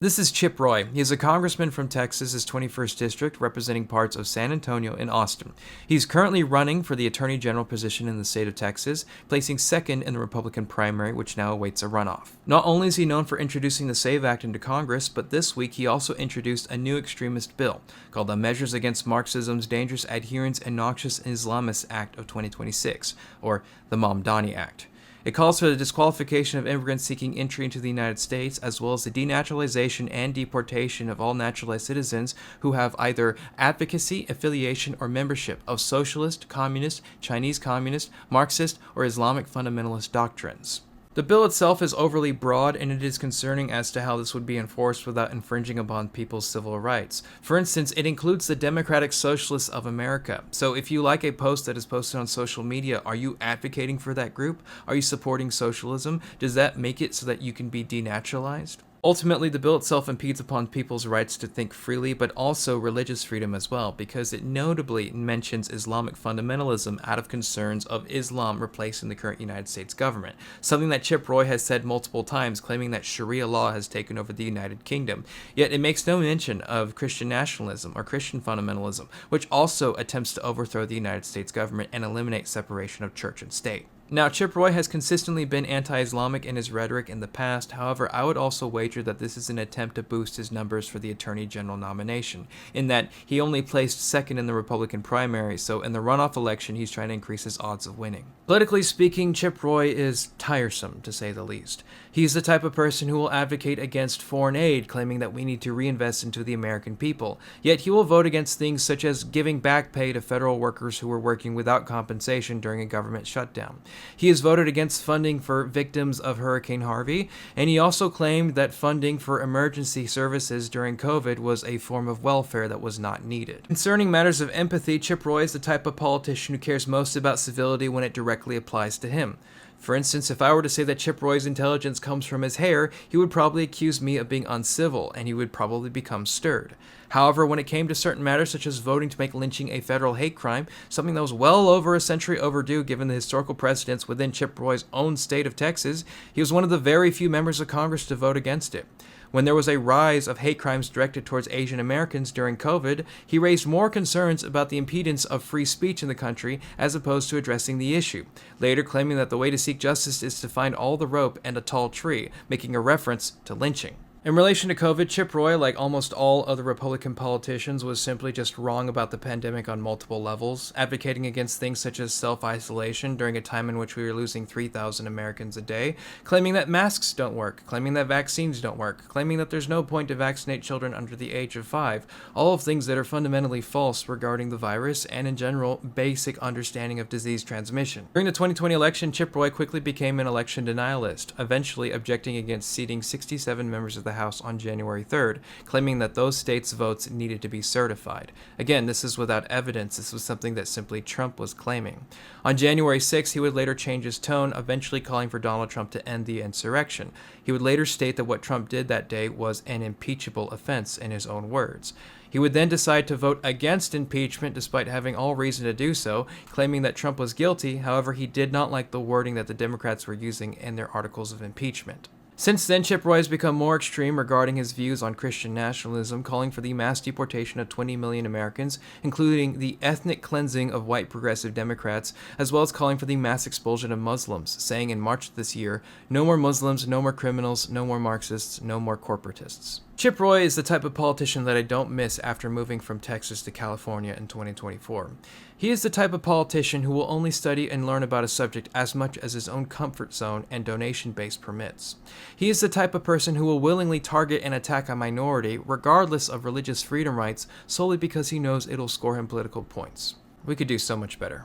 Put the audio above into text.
This is Chip Roy. He is a congressman from Texas's 21st District, representing parts of San Antonio and Austin. He's currently running for the Attorney General position in the state of Texas, placing second in the Republican primary, which now awaits a runoff. Not only is he known for introducing the SAVE Act into Congress, but this week he also introduced a new extremist bill called the Measures Against Marxism's Dangerous Adherents and Noxious Islamists Act of 2026, or the MAMDANI Act. It calls for the disqualification of immigrants seeking entry into the United States, as well as the denaturalization and deportation of all naturalized citizens who have either advocacy, affiliation, or membership of socialist, communist, Chinese communist, Marxist, or Islamic fundamentalist doctrines. The bill itself is overly broad, and it is concerning as to how this would be enforced without infringing upon people's civil rights. For instance, it includes the Democratic Socialists of America. So if you like a post that is posted on social media, are you advocating for that group? Are you supporting socialism? Does that make it so that you can be denaturalized? Ultimately, the bill itself impedes upon people's rights to think freely, but also religious freedom as well, because it notably mentions Islamic fundamentalism out of concerns of Islam replacing the current United States government, something that Chip Roy has said multiple times, claiming that Sharia law has taken over the United Kingdom. Yet it makes no mention of Christian nationalism or Christian fundamentalism, which also attempts to overthrow the United States government and eliminate separation of church and state. Now, Chip Roy has consistently been anti-Islamic in his rhetoric in the past. However, I would also wager that this is an attempt to boost his numbers for the Attorney General nomination, in that he only placed second in the Republican primary, so in the runoff election, he's trying to increase his odds of winning. Politically speaking, Chip Roy is tiresome, to say the least. He's the type of person who will advocate against foreign aid, claiming that we need to reinvest into the American people. Yet he will vote against things such as giving back pay to federal workers who were working without compensation during a government shutdown. He has voted against funding for victims of Hurricane Harvey, and he also claimed that funding for emergency services during COVID was a form of welfare that was not needed. Concerning matters of empathy, Chip Roy is the type of politician who cares most about civility when it directly applies to him. For instance, if I were to say that Chip Roy's intelligence comes from his hair, he would probably accuse me of being uncivil, and he would probably become stirred. However, when it came to certain matters such as voting to make lynching a federal hate crime, something that was well over a century overdue given the historical precedents within Chip Roy's own state of Texas, he was one of the very few members of Congress to vote against it. When there was a rise of hate crimes directed towards Asian Americans during COVID, he raised more concerns about the impedance of free speech in the country as opposed to addressing the issue, later claiming that the way to seek justice is to find all the rope and a tall tree, making a reference to lynching. In relation to COVID, Chip Roy, like almost all other Republican politicians, was simply just wrong about the pandemic on multiple levels, advocating against things such as self-isolation during a time in which we were losing 3,000 Americans a day, claiming that masks don't work, claiming that vaccines don't work, claiming that there's no point to vaccinate children under the age of 5, all of things that are fundamentally false regarding the virus and, in general, basic understanding of disease transmission. During the 2020 election, Chip Roy quickly became an election denialist, eventually objecting against seating 67 members of the House on January 3rd, claiming that those states' votes needed to be certified. Again, this is without evidence. This was something that simply Trump was claiming. On January 6th, he would later change his tone, eventually calling for Donald Trump to end the insurrection. He would later state that what Trump did that day was an impeachable offense, in his own words. He would then decide to vote against impeachment despite having all reason to do so, claiming that Trump was guilty. However, he did not like the wording that the Democrats were using in their articles of impeachment. Since then, Chip Roy has become more extreme regarding his views on Christian nationalism, calling for the mass deportation of 20 million Americans, including the ethnic cleansing of white progressive Democrats, as well as calling for the mass expulsion of Muslims, saying in March this year, "No more Muslims, no more criminals, no more Marxists, no more corporatists." Chip Roy is the type of politician that I don't miss after moving from Texas to California in 2024. He is the type of politician who will only study and learn about a subject as much as his own comfort zone and donation base permits. He is the type of person who will willingly target and attack a minority, regardless of religious freedom rights, solely because he knows it'll score him political points. We could do so much better.